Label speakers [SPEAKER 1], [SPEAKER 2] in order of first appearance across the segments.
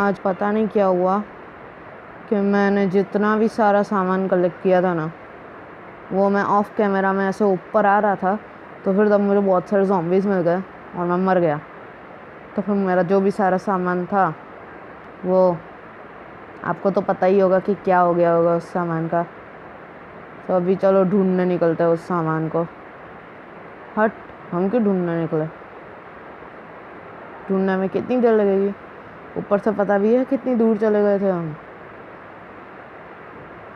[SPEAKER 1] आज पता नहीं क्या हुआ कि मैंने जितना भी सारा सामान कलेक्ट किया था ना, वो मैं ऑफ कैमरा में ऐसे ऊपर आ रहा था, तो फिर तब मुझे बहुत सारे ज़ॉम्बीज़ मिल गए और मैं मर गया। तो फिर मेरा जो भी सारा सामान था वो आपको तो पता ही होगा कि क्या हो गया होगा उस सामान का। तो अभी चलो ढूंढने निकलते हैं उस सामान को। हट, हम क्यों ढूंढने निकले? ढूंढने में कितनी देर लगेगी? ऊपर से पता भी है कितनी दूर चले गए थे हम।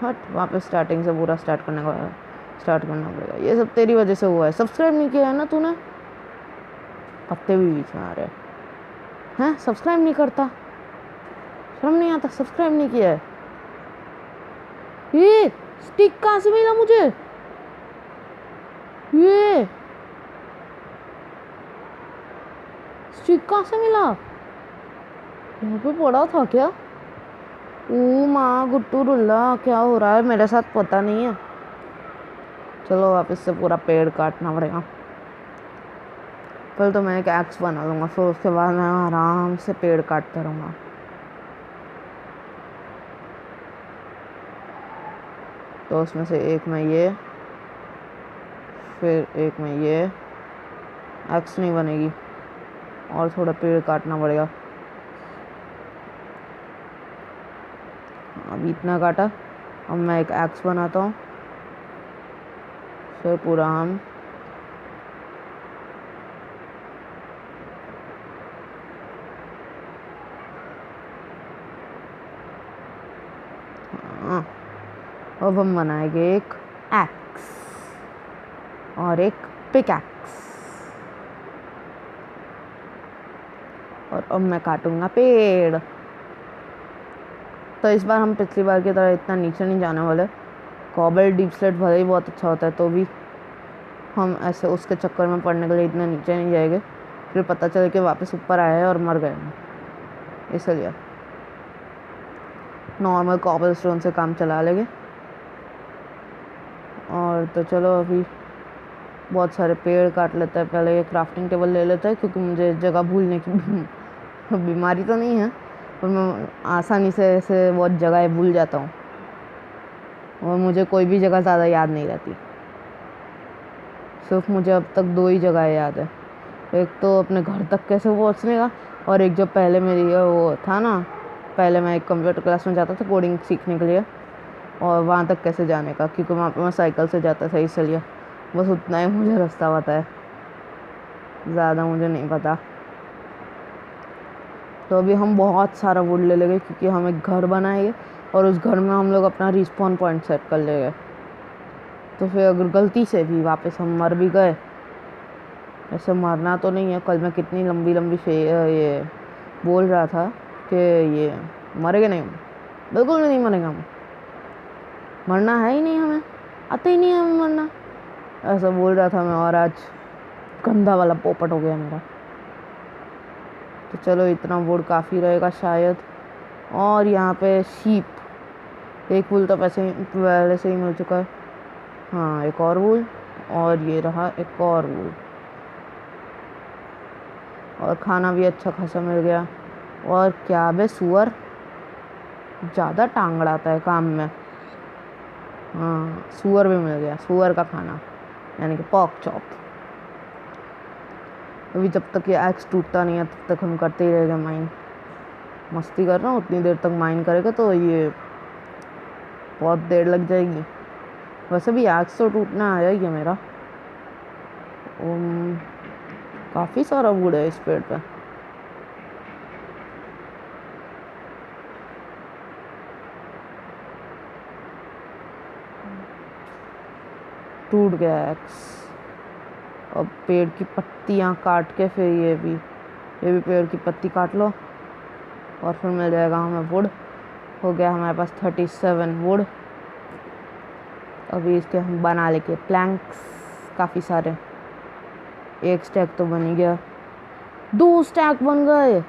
[SPEAKER 1] हट, वापस स्टार्टिंग से पूरा स्टार्ट करना पड़ेगा। ये सब तेरी वजह से हुआ है। सब्सक्राइब नहीं किया है ना तूने? पत्ते भी बीच में आ रहे हैं। सब्सक्राइब नहीं करता, शर्म नहीं आता? सब्सक्राइब नहीं किया है। ये स्टिक कहाँ से मिला मुझे? ये स्टिक कहाँ से मिला? यहाँ पे पड़ा था क्या? ओ माँ गुट्टू रुल्ला, क्या हो रहा है मेरे साथ पता नहीं है। चलो वापस से पूरा पेड़ काटना पड़ेगा। पहले तो मैं एक एक्स बना लूँगा, फिर उसके बाद मैं आराम से पेड़ काटता रहूँगा। तो उसमें से एक में ये, फिर एक में ये। एक्स नहीं बनेगी, और थोड़ा पेड़ काटना पड़ेगा। अब इतना काटा, अब मैं एक एक्स बनाता हूँ, फिर पूरा हम अब हम बनाएंगे एक एक्स और एक पिकैक्स। और अब मैं काटूंगा पेड़। तो इस बार हम पिछली बार की तरह इतना नीचे नहीं जाने वाले। कॉबल डीप स्लेट भले ही बहुत अच्छा होता है, तो भी हम ऐसे उसके चक्कर में पड़ने के लिए इतना नीचे नहीं जाएंगे, फिर पता चले कि वापस ऊपर आए हैं और मर गए हैं। इसलिए नॉर्मल कॉबल स्टोन से काम चला लेंगे। और तो चलो अभी बहुत सारे पेड़ काट लेते हैं। पहले ये क्राफ्टिंग टेबल ले लेते हैं, क्योंकि मुझे जगह भूलने की बीमारी तो नहीं है, पर मैं आसानी से ऐसे बहुत जगह भूल जाता हूँ, और मुझे कोई भी जगह ज़्यादा याद नहीं रहती। सिर्फ मुझे अब तक 2 ही जगह याद है। एक तो अपने घर तक कैसे पहुँचने का, और एक जो पहले मेरी वो था ना, पहले मैं एक कंप्यूटर क्लास में जाता था कोडिंग सीखने के लिए, और वहाँ तक कैसे जाने का, क्योंकि वहाँ पे मैं साइकिल से जाता था। इसलिए बस उतना ही मुझे रास्ता पता है, ज़्यादा मुझे नहीं पता। तो अभी हम बहुत सारा वुड ले लेंगे, क्योंकि हम एक घर बनाएंगे और उस घर में हम लोग अपना रिस्पॉन पॉइंट सेट कर लेंगे। तो फिर अगर गलती से भी वापस हम मर भी गए, ऐसे मरना तो नहीं है। कल मैं कितनी लंबी लंबी ये बोल रहा था कि ये मरेंगे नहीं, बिल्कुल भी नहीं मरेंगे हम, मरना है ही नहीं, हमें आता ही नहीं है हमें मरना, ऐसा बोल रहा था मैं। और आज गंदा वाला पोपट हो गया मेरा। तो चलो इतना वुड काफ़ी रहेगा शायद। और यहाँ पे शीप, एक वुल तो पहले से ही मिल चुका है। हाँ, एक और वुल, और ये रहा एक और वुल। और खाना भी अच्छा खासा मिल गया। और क्या बे, सुअर ज़्यादा टांग अड़ाता है काम में। हाँ, सुअर भी मिल गया, सुअर का खाना, यानी कि पॉर्क चॉप। अभी जब तक ये एक्स टूटता नहीं है तब तक हम करते ही रहेंगे माइन। मस्ती कर रहा हूँ, उतनी देर तक माइन करेगा तो ये बहुत देर लग जाएगी। वैसे भी एक्स तो टूटना आया ही है मेरा। काफ़ी सारा वुड है इस पेड़ पे। टूट गया एक्स। अब पेड़ की पत्तियाँ काट के फिर ये भी पेड़ की पत्ती काट लो, और फिर मिल जाएगा हमें वुड। हो गया हमारे पास 37 वुड। अभी इसके हम बना लेके प्लैंक्स काफ़ी सारे। एक स्टैक तो बन ही गया, 2 स्टैक बन गए,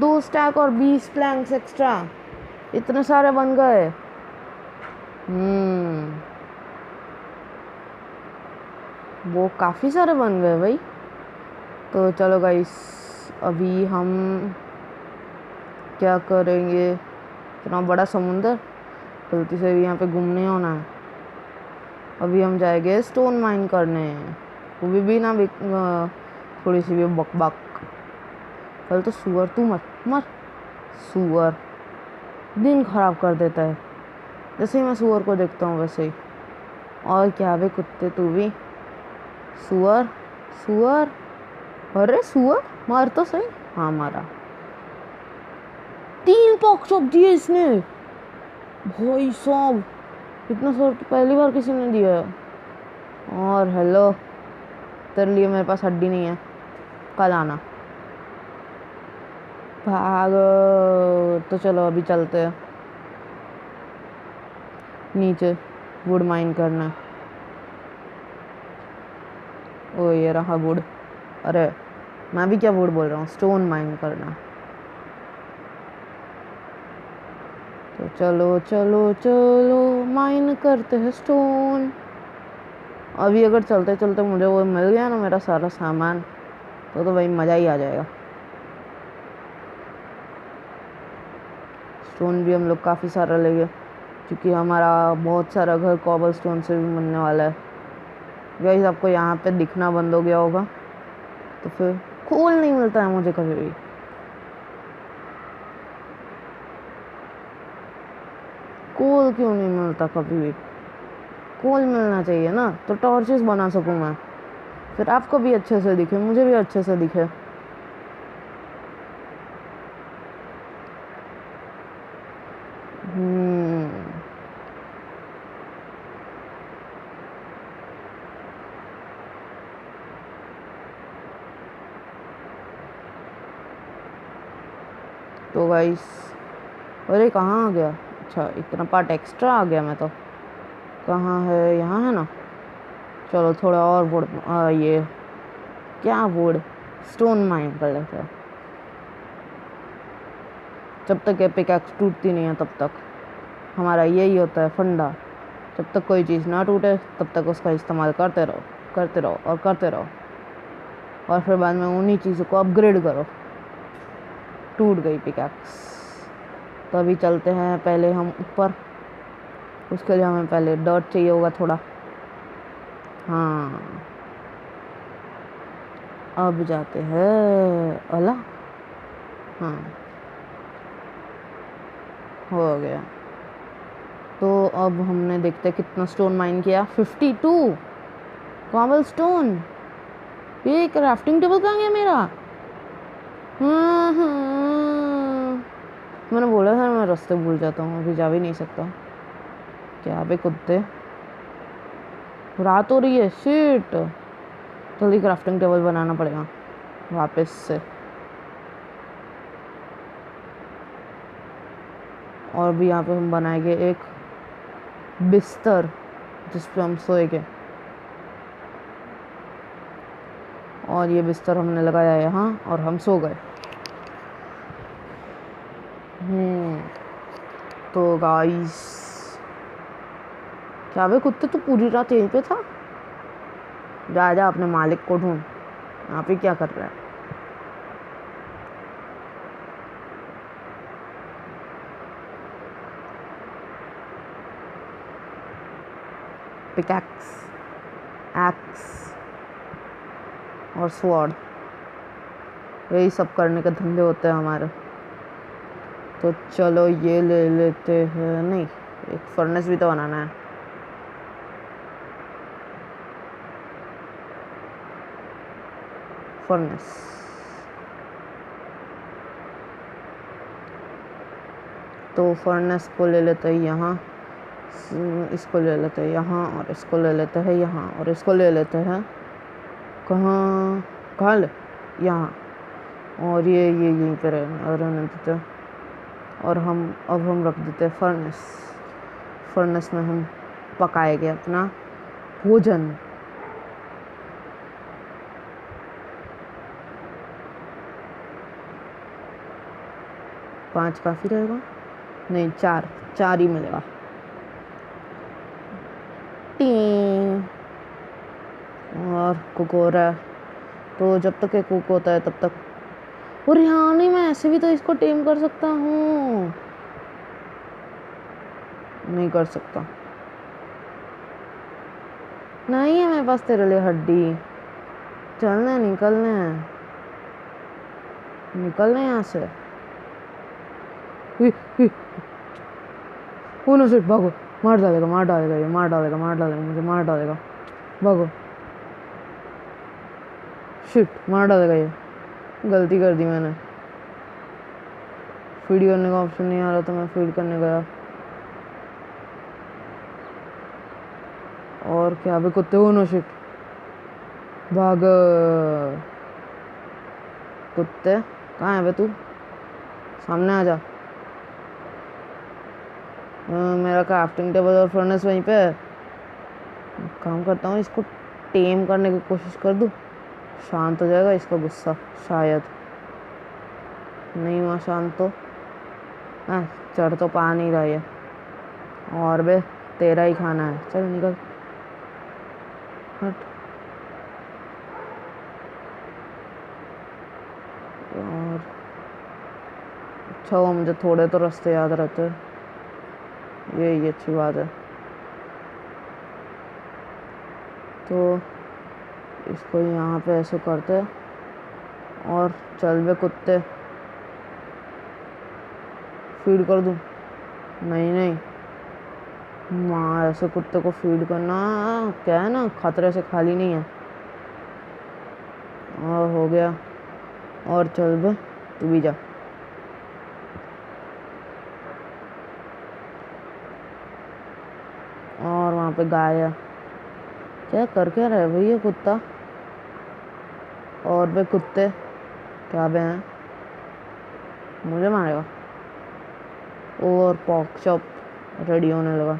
[SPEAKER 1] 2 स्टैक और 20 प्लैंक्स एक्स्ट्रा, इतने सारे बन गए। वो काफ़ी सारे बन गए भाई। तो चलो गाइस, अभी हम क्या करेंगे, इतना बड़ा समुंदर, गलती से भी यहाँ पे गुम नहीं होना है। अभी हम जाएंगे स्टोन माइन करने, वो भी ना थोड़ी सी भी बकबक। कल तो सुअर, तू मत मर, सुअर दिन खराब कर देता है। जैसे ही मैं सुअर को देखता हूँ वैसे ही। और क्या बे कुत्ते, तू भी सुअर सुअर। अरे सुअर मार तो सही। हाँ मारा। 3 पॉक्स ऑफ दिए इसने, भाई साहब इतना शॉट तो पहली बार किसी ने दिया है। और हेलो, तेरे लिए मेरे पास हड्डी नहीं है, कल आना। भागो। तो चलो अभी चलते हैं नीचे वुड माइन करना। ओ ये रहा वुड। अरे मैं भी क्या वुड बोल रहा हूँ, स्टोन माइन करना। तो चलो चलो चलो माइन करते हैं स्टोन। अभी अगर चलते चलते मुझे वो मिल गया ना मेरा सारा सामान, तो भाई मज़ा ही आ जाएगा। स्टोन भी हम लोग काफ़ी सारा ले गए, क्योंकि हमारा बहुत सारा घर कॉबल स्टोन से भी बनने वाला है। गाइस आपको यहाँ पे दिखना बंद हो गया होगा, तो फिर कोल नहीं मिलता है मुझे कभी भी। कोल क्यों नहीं मिलता कभी भी, कोल मिलना चाहिए ना, तो टॉर्चेस बना सकूँ मैं, फिर आपको भी अच्छे से दिखे, मुझे भी अच्छे से दिखे। तो गाइस, अरे कहाँ आ गया, अच्छा इतना पार्ट एक्स्ट्रा आ गया। मैं तो कहाँ है, यहाँ है ना। चलो थोड़ा और वुड, ये क्या वुड, स्टोन माइन कर लेते हैं। जब तक ये पिकैक्स टूटती नहीं है तब तक हमारा यही होता है फंडा। जब तक कोई चीज़ ना टूटे तब तक उसका इस्तेमाल करते रहो, करते रहो और करते रहो, और फिर बाद में उन्हीं चीज़ों को अपग्रेड करो। टूट गई पिकैक्स, तो अभी चलते हैं पहले हम ऊपर। उसके लिए हमें पहले डर्ट चाहिए होगा थोड़ा। हाँ अब जाते हैं अला। हाँ हो गया। तो अब हमने देखते कितना स्टोन माइन किया, 52 कॉबल स्टोन। ये क्राफ्टिंग टेबल कहाँ गया मेरा। मैंने बोला था मैं रास्ते भूल जाता हूँ, अभी जा भी नहीं सकता। क्या बे कुत्ते, रात हो रही है, शिट। जल्दी क्राफ्टिंग टेबल बनाना पड़ेगा वापस से। और भी यहाँ पे हम बनाएंगे एक बिस्तर जिस पे हम सोएंगे। और ये बिस्तर हमने लगाया यहाँ और हम सो गए। तो गाइस, क्या बे कुत्ते तू पूरी रात यहीं पे था। जा जा अपने मालिक को ढूंढ, यहाँ पे क्या कर रहा है। पिकैक्स, एक्स और स्वॉर्ड, यही सब करने के धंधे होते हैं हमारे। तो चलो ये ले लेते हैं। नहीं, एक फर्नेस भी तो बनाना है। फर्नेस, तो फर्नेस को ले लेते हैं यहाँ, इसको ले लेते हैं यहाँ, और इसको ले लेते हैं यहाँ, और इसको ले लेते हैं कहाँ कहाँ ले, यहाँ। और ये यहीं पे रहने देते हैं। और अब हम रख देते हैं फर्नेस। फर्नेस में हम पकाएंगे अपना भोजन। पाँच काफ़ी रहेगा, नहीं चार ही मिलेगा। और कुक हो रहा है, तो जब तक ये कुक होता है तब तक और यहाँ नहीं, मैं ऐसे भी तो इसको टेम कर सकता हूँ। नहीं कर सकता, नहीं है मेरे पास तेरे लिए हड्डी। चलना, निकलना है, निकलना यहाँ से। ओ नो शिट, भागो, मार डालेगा, मार डालेगा, ये मार डालेगा, मार डालेगा, मुझे मार डालेगा, भागो। शिट, मार डालेगा ये। गलती कर दी मैंने, फीड करने का ऑप्शन नहीं आ रहा तो मैं फीड करने गया। और क्या बे कुत्ते, ओ नो शिट, भाग। कुत्ते कहाँ है बे तू, सामने आ जा। मेरा क्राफ्टिंग टेबल और फर्नेस वहीं पे है। काम करता हूँ, इसको टेम करने की कोशिश कर दूँ, शांत हो जाएगा इसका गुस्सा शायद। नहीं हुआ शांत तो चढ़ तो पा नहीं रहा है। और बे तेरा ही खाना है, चल निकल, हट। और अच्छा हुआ मुझे थोड़े तो रास्ते याद रहते, ये अच्छी बात है। तो इसको यहाँ पे ऐसे करते और चल बे कुत्ते, फीड कर दूँ? नहीं नहीं, माँ ऐसे कुत्ते को फीड करना क्या है ना, खतरे से खाली नहीं है। और हो गया, और चल बे तू भी जा। और वहाँ पे गाय है, क्या कर क्या रहे भैया कुत्ता? और बे कुत्ते क्या बे हैं, मुझे मारेगा? और पॉक चॉप रेडी होने लगा।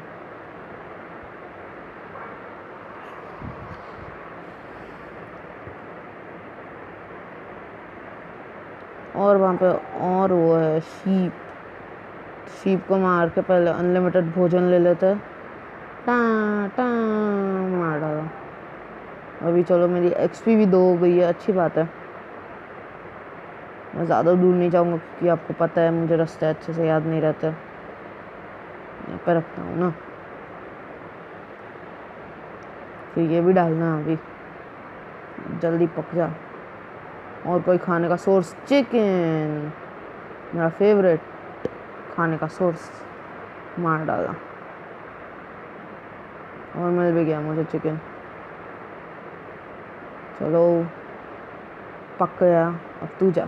[SPEAKER 1] और वहाँ पे और वो है शीप, शीप को मार के पहले अनलिमिटेड भोजन ले लेते, टा टा मार डाला। अभी चलो मेरी एक्सपी भी 2 हो गई है, अच्छी बात है। मैं ज़्यादा दूर नहीं जाऊँगा क्योंकि आपको पता है मुझे रास्ते अच्छे से याद नहीं रहते, यहाँ पे रखता हूँ ना। फिर ये भी डालना है अभी, जल्दी पक जा। और कोई खाने का सोर्स, चिकन मेरा फेवरेट खाने का सोर्स, मार डाला। और मिल भी गया मुझे चिकन, चलो पक गया। अब तू जा।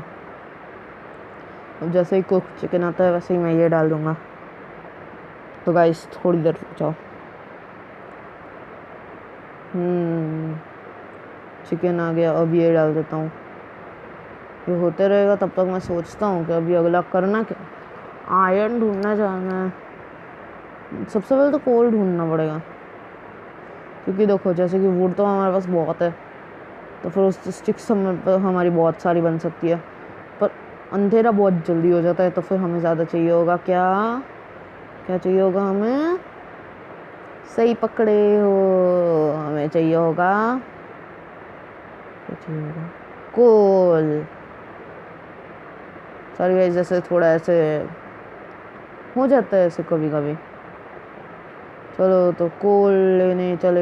[SPEAKER 1] अब जैसे ही कुक चिकन आता है वैसे ही मैं ये डाल दूँगा। तो गाइस थोड़ी देर रुक जाओ। चिकन आ गया, अब ये डाल देता हूँ। ये होते रहेगा तब तक मैं सोचता हूँ कि अभी अगला करना क्या। आयरन ढूंढना जाना है, सबसे पहले तो कोल ढूंढना पड़ेगा, क्योंकि देखो जैसे कि वुड तो हमारे पास बहुत है, तो फिर उस स्टिक्स हमारी बहुत सारी बन सकती है, पर अंधेरा बहुत जल्दी हो जाता है, तो फिर हमें ज़्यादा चाहिए होगा। क्या क्या चाहिए होगा हमें? सही पकड़े हो, हमें चाहिए होगा, क्या चाहिए होगा? कोल। सॉरी गाइस, जैसे थोड़ा ऐसे हो जाता है ऐसे कभी कभी। चलो तो कोल लेने चले।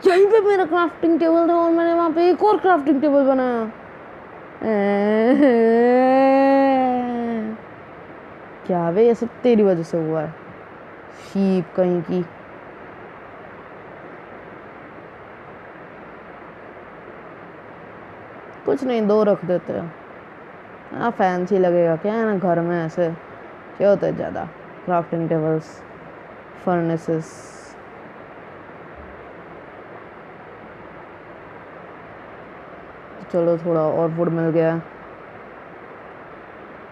[SPEAKER 1] यहीं पे मेरा क्राफ्टिंग टेबल था और मैंने वहाँ पे एक और क्राफ्टिंग टेबल बनाया। क्या वे, ये सब तेरी वजह से हुआ है, शीप कहीं की। कुछ नहीं, 2 रख देते हैं, हाँ फैंसी लगेगा, क्या है ना घर में ऐसे क्या होता है ज़्यादा क्राफ्टिंग टेबल्स, फर्नेसेस। चलो थोड़ा और वुड मिल गया,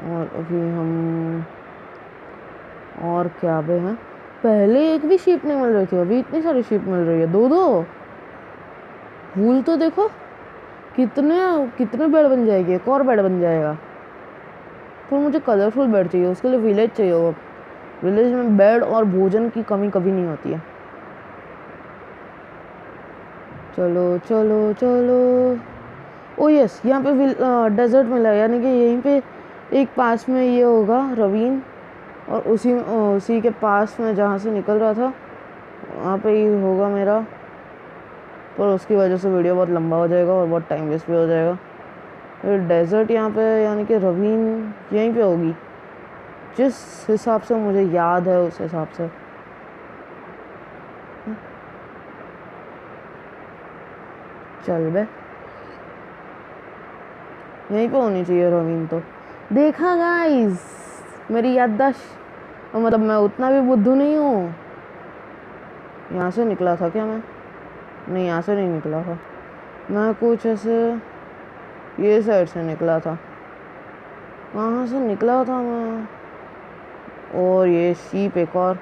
[SPEAKER 1] और अभी हम और क्या बे हैं, पहले एक भी शीप नहीं मिल रही थी, अभी इतनी सारी शीप मिल रही है, 2-2। वूल तो देखो कितने कितने बेड बन जाएगी, एक और बेड बन जाएगा। तो मुझे कलरफुल बेड चाहिए, उसके लिए विलेज चाहिए होगा। विलेज में बेड और भोजन की कमी कभी नहीं होती है। चलो चलो चलो, ओ यस, यहाँ पे डेजर्ट मिला, यानी कि यहीं पे एक पास में ये होगा रवीन, और उसी के पास में जहाँ से निकल रहा था वहाँ पे ही होगा मेरा। पर उसकी वजह से वीडियो बहुत लंबा हो जाएगा और बहुत टाइम वेस्ट भी हो जाएगा। फिर डेजर्ट यहाँ पे यानी कि रवीन यहीं पे होगी, जिस हिसाब से मुझे याद है उस हिसाब से। चल बे, यहीं पे होनी चाहिए रवीन। तो देखा गाइस, मेरी याददाश्त, मतलब मैं उतना भी बुद्धू नहीं हूँ। यहाँ से निकला था क्या मैं? नहीं, यहाँ से नहीं निकला था मैं, कुछ ऐसे ये साइड से निकला था। कहाँ से निकला था मैं? और ये शीप एक और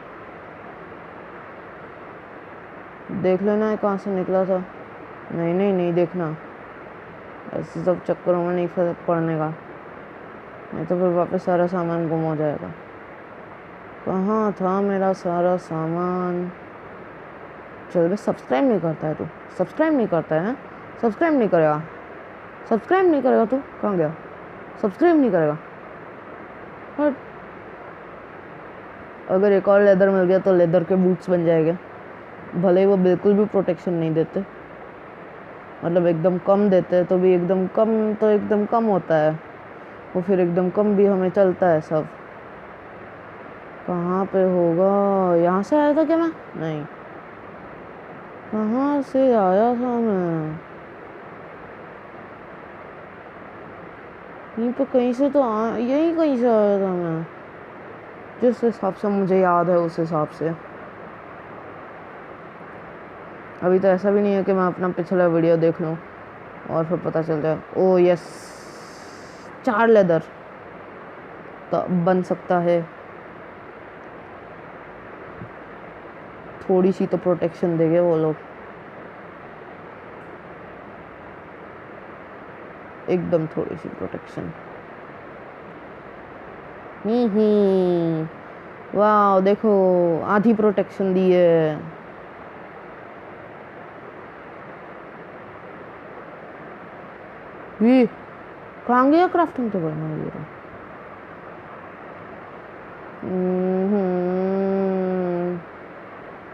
[SPEAKER 1] देख लेना है कहाँ से निकला था। नहीं नहीं नहीं देखना, ऐसे सब चक्करों में नहीं पड़ने का, नहीं तो फिर वापस सारा सामान गुम हो जाएगा। कहाँ था मेरा सारा सामान? चल बे, सब्सक्राइब नहीं करता है तू? सब्सक्राइब नहीं करता है? सब्सक्राइब नहीं करेगा? सब्सक्राइब नहीं करेगा तू? कहाँ गया? सब्सक्राइब नहीं करेगा? हट। अगर एक और लेदर मिल गया तो लेदर के बूट्स बन जाएंगे, भले ही वो बिल्कुल भी प्रोटेक्शन नहीं देते, मतलब एकदम कम देते हैं तो भी एकदम कम तो एकदम कम होता है वो, फिर एकदम कम भी हमें चलता है सब। कहाँ पे होगा? यहाँ से आया था क्या मैं? नहीं, कहाँ से आया था मैं? यहीं पे कहीं से तो यहीं कहीं से आया था मैं, जिस हिसाब से मुझे याद है उस हिसाब से। अभी तो ऐसा भी नहीं है कि मैं अपना पिछला वीडियो देख लूँ और फिर पता चल जाए। ओ यस, 4 लेदर तो बन सकता है, थोड़ी सी तो प्रोटेक्शन देंगे वो लोग, एकदम थोड़ी सी प्रोटेक्शन। वाह देखो, आधी प्रोटेक्शन दी है। ये कहाँ गया क्राफ्टिंग टेबल में? ये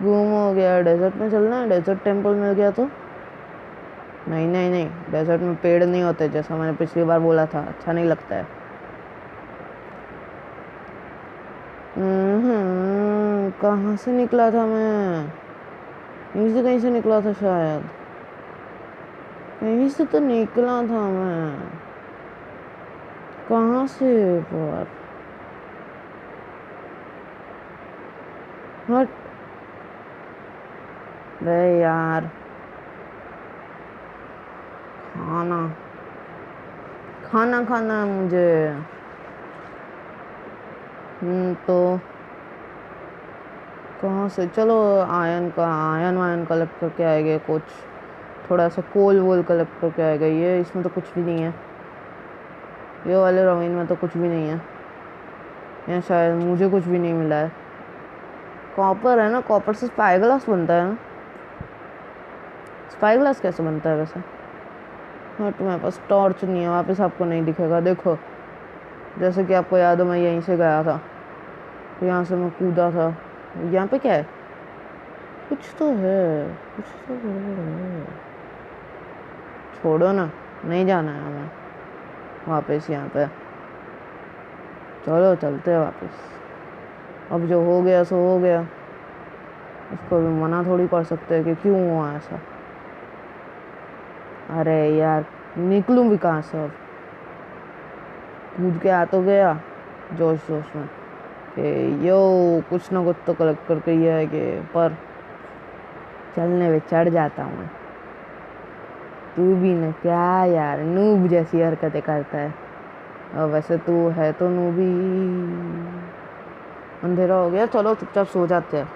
[SPEAKER 1] गुम हो गया। डेजर्ट में चलना है, डेजर्ट टेम्पल मिल गया तो। नहीं नहीं नहीं, डेजर्ट में पेड़ नहीं होते, जैसा मैंने पिछली बार बोला था, अच्छा नहीं लगता है। कहाँ से निकला था मैं? यहीं से कहीं से निकला था शायद, कहीं से तो निकला था मैं। कहाँ से पर? हट बे यार, खाना खाना खाना है मुझे। तो कहाँ से? चलो आयन वायन कलेक्ट करके आएंगे, कुछ थोड़ा सा कोल वोल कलेक्ट करके आएगा। ये इसमें तो कुछ भी नहीं है, ये वाले रवीन में तो कुछ भी नहीं है, यहाँ शायद मुझे कुछ भी नहीं मिला है। कॉपर है ना, कॉपर से स्पाई ग्लास बनता है ना। स्पाई ग्लास कैसे बनता है वैसे? हाँ, तुम्हारे पास टॉर्च नहीं है, वापस आपको नहीं दिखेगा। देखो, जैसे कि आपको याद हो मैं यहीं से गया था, यहाँ से मैं कूदा था। यहाँ पे क्या है? कुछ तो है, कुछ तो है। छोड़ो ना, नहीं जाना है हमें वापस यहाँ पे। चलो चलते हैं वापस। अब जो हो गया सो हो गया, उसको भी मना थोड़ी कर सकते हैं कि क्यों हुआ ऐसा। अरे यार, निकलूं भी कहाँ से? अब कूद के आ तो गया जोश जोश में कि यो कुछ ना कुछ तो कलेक्ट करके ही है कि, पर चलने में चढ़ जाता हूँ मैं। तू भी ना क्या यार, नूब जैसी हरकतें करता है। और वैसे तू है तो नूबी। अंधेरा हो गया, चलो चुपचाप सो जाते हैं।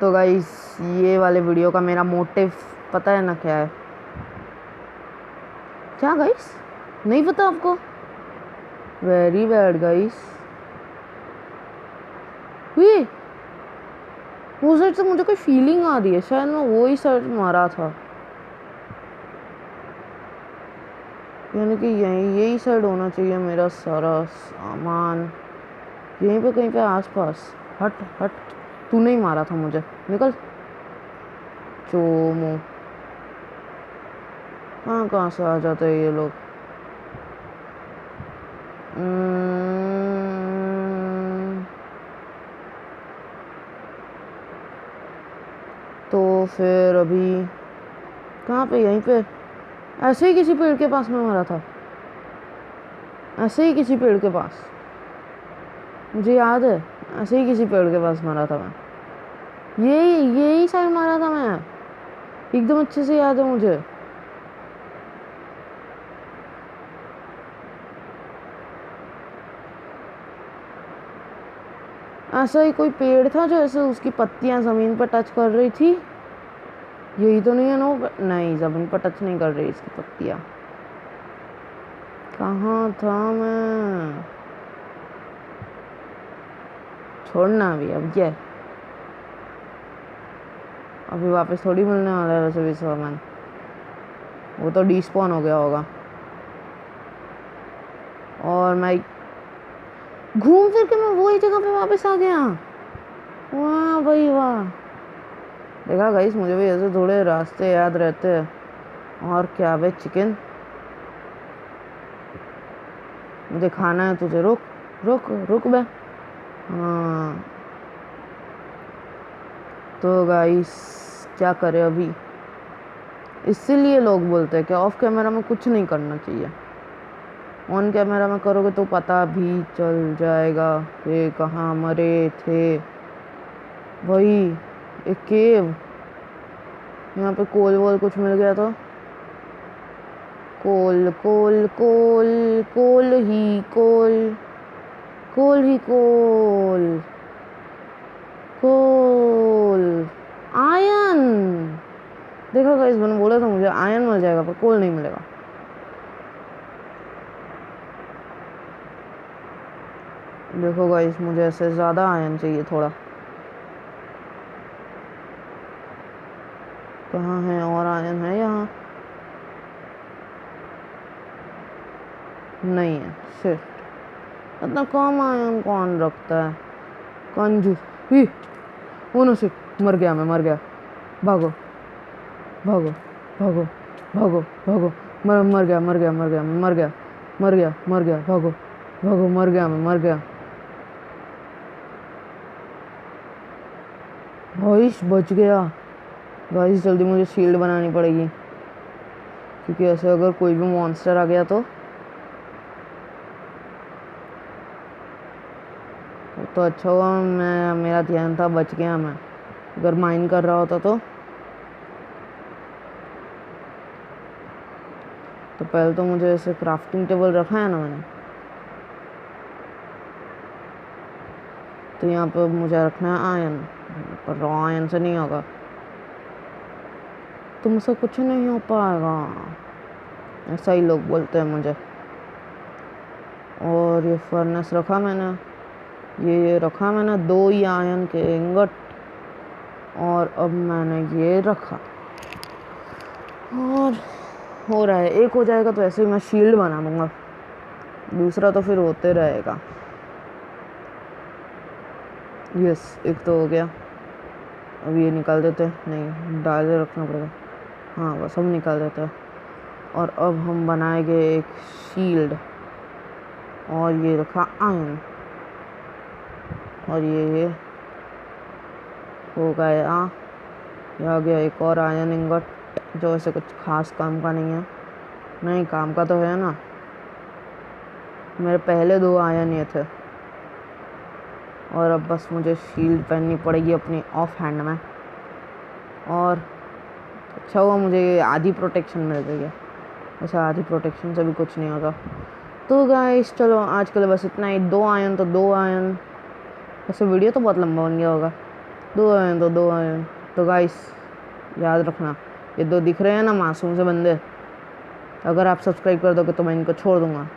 [SPEAKER 1] तो गाइस, ये वाले वीडियो का मेरा मोटिव पता है ना क्या है? क्या गाइस, नहीं पता आपको? Very bad guys. वो साइड से मुझे कोई फीलिंग आ रही है, शायद मैं वो ही साइड मारा था, यानी कि यही साइड होना चाहिए मेरा सारा सामान, यहीं पे कहीं पे आसपास। हट हट, तू नहीं मारा था मुझे, निकल चोमो। कहाँ से आ जाते हैं ये लोग। तो फिर अभी कहाँ पे, यहीं पे ऐसे ही किसी पेड़ के पास में मरा था, ऐसे ही किसी पेड़ के पास, मुझे याद है ऐसे ही किसी पेड़ के पास मरा था मैं, यही साइड मारा था मैं, एकदम अच्छे से याद है मुझे। ऐसा ही कोई पेड़ था जो ऐसे उसकी पत्तियां जमीन पर टच कर रही थी, यही तो नहीं है ना? नहीं, जमीन पर टच नहीं कर रही इसकी पत्तियां। कहाँ था मैं? छोड़ना अभी, अब क्या है, अभी वापस थोड़ी मिलने वाला है वैसे भी सामान, वो तो डिस्पॉन हो गया होगा। और मैं घूम फिर के मैं वही जगह पे वापस आ गया। वाह भाई वाह, देखा गाइस, मुझे भी ऐसे थोड़े रास्ते याद रहते हैं। और क्या बे चिकन, मुझे खाना है तुझे, रुक रुक रुक बे। हाँ तो गाइस क्या करें अभी, इसीलिए लोग बोलते हैं कि ऑफ कैमरा में कुछ नहीं करना चाहिए, ऑन कैमरा में करोगे तो पता भी चल जाएगा कि कहाँ मरे थे। वही एक केव, यहाँ पे कोल वोल कुछ मिल गया तो कोल कोल कोल कोल ही कोल, कोल ही कोल, कोल आयन। देखो गाइस, मैंने बोला था मुझे आयन मिल जाएगा पर कोल नहीं मिलेगा। देखो गाइस, मुझे ऐसे ज़्यादा आयन चाहिए थोड़ा। कहाँ है और आयन है यहाँ? नहीं है, शिट, इतना कम आयन कौन रखता है, कंजूस ही। ओ नो शिट, मर गया मैं, मर गया, भागो भागो भागो भागो भागो, मर गया मर गया मर गया मर गया मर गया मर गया, भागो भागो, मर गया मैं, मर गया। गाइस बच गया। गाइस जल्दी मुझे शील्ड बनानी पड़ेगी, क्योंकि ऐसे अगर कोई भी मॉन्स्टर आ गया तो अच्छा हुआ मेरा ध्यान था, बच गया मैं, अगर माइन कर रहा होता तो पहले तो मुझे ऐसे क्राफ्टिंग टेबल रखा है ना मैंने, तो यहाँ पे मुझे रखना है आयन, पर रॉ आयन से नहीं होगा, तुमसे कुछ नहीं हो पाएगा, ऐसा ही लोग बोलते हैं मुझे। और ये फर्नेस रखा मैंने, ये रखा मैंने 2 ही आयन के इंगट, और अब मैंने ये रखा, और हो रहा है, एक हो जाएगा तो ऐसे ही मैं शील्ड बना दूंगा, दूसरा तो फिर होते रहेगा। यस, एक तो हो गया, अब ये निकाल देते, नहीं डाल रखना पड़ेगा, हाँ बस हम निकाल देते हैं। और अब हम बनाएंगे एक शील्ड, और ये रखा आयन, और ये हो गया, ये आ गया एक और आयन इंगट, जो ऐसे कुछ खास काम का नहीं है, नहीं काम का तो है ना, मेरे पहले 2 आयन ये थे। और अब बस मुझे शील्ड पहननी पड़ेगी अपनी ऑफ हैंड में, और अच्छा हुआ मुझे ये आधी प्रोटेक्शन मिल रही है, वैसे आधी प्रोटेक्शन से भी कुछ नहीं होता। तो गाइस चलो आज के लिए बस इतना ही, 2 आयन तो 2 आयन, वैसे वीडियो तो बहुत लंबा बन गया होगा, 2 आयन तो 2 आयन। तो गाइस याद रखना, ये 2 दिख रहे हैं ना मासूम से बंदे, अगर आप सब्सक्राइब कर दोगे तो मैं इनको छोड़ दूंगा,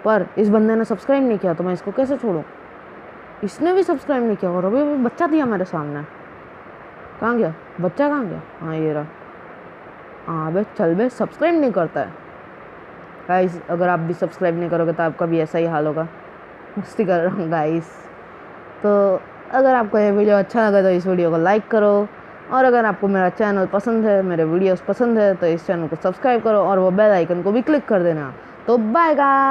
[SPEAKER 1] पर इस बंदे ने सब्सक्राइब नहीं किया तो मैं इसको कैसे छोड़ूं, इसने भी सब्सक्राइब नहीं किया और अभी बच्चा दिया मेरे सामने, कहाँ गया बच्चा, कहाँ गया? हाँ ये रहा। हाँ बे चल बे, सब्सक्राइब नहीं करता है गाइस। अगर आप भी सब्सक्राइब नहीं करोगे तो आपका भी ऐसा ही हाल होगा। मस्ती कर रहा हूँ गाइस। तो अगर आपको ये वीडियो अच्छा लगा तो इस वीडियो को लाइक करो, और अगर आपको मेरा चैनल पसंद है, मेरे वीडियोस पसंद है, तो इस चैनल को सब्सक्राइब करो और वो बेल आइकन को भी क्लिक कर देना। तो बाय गाइस।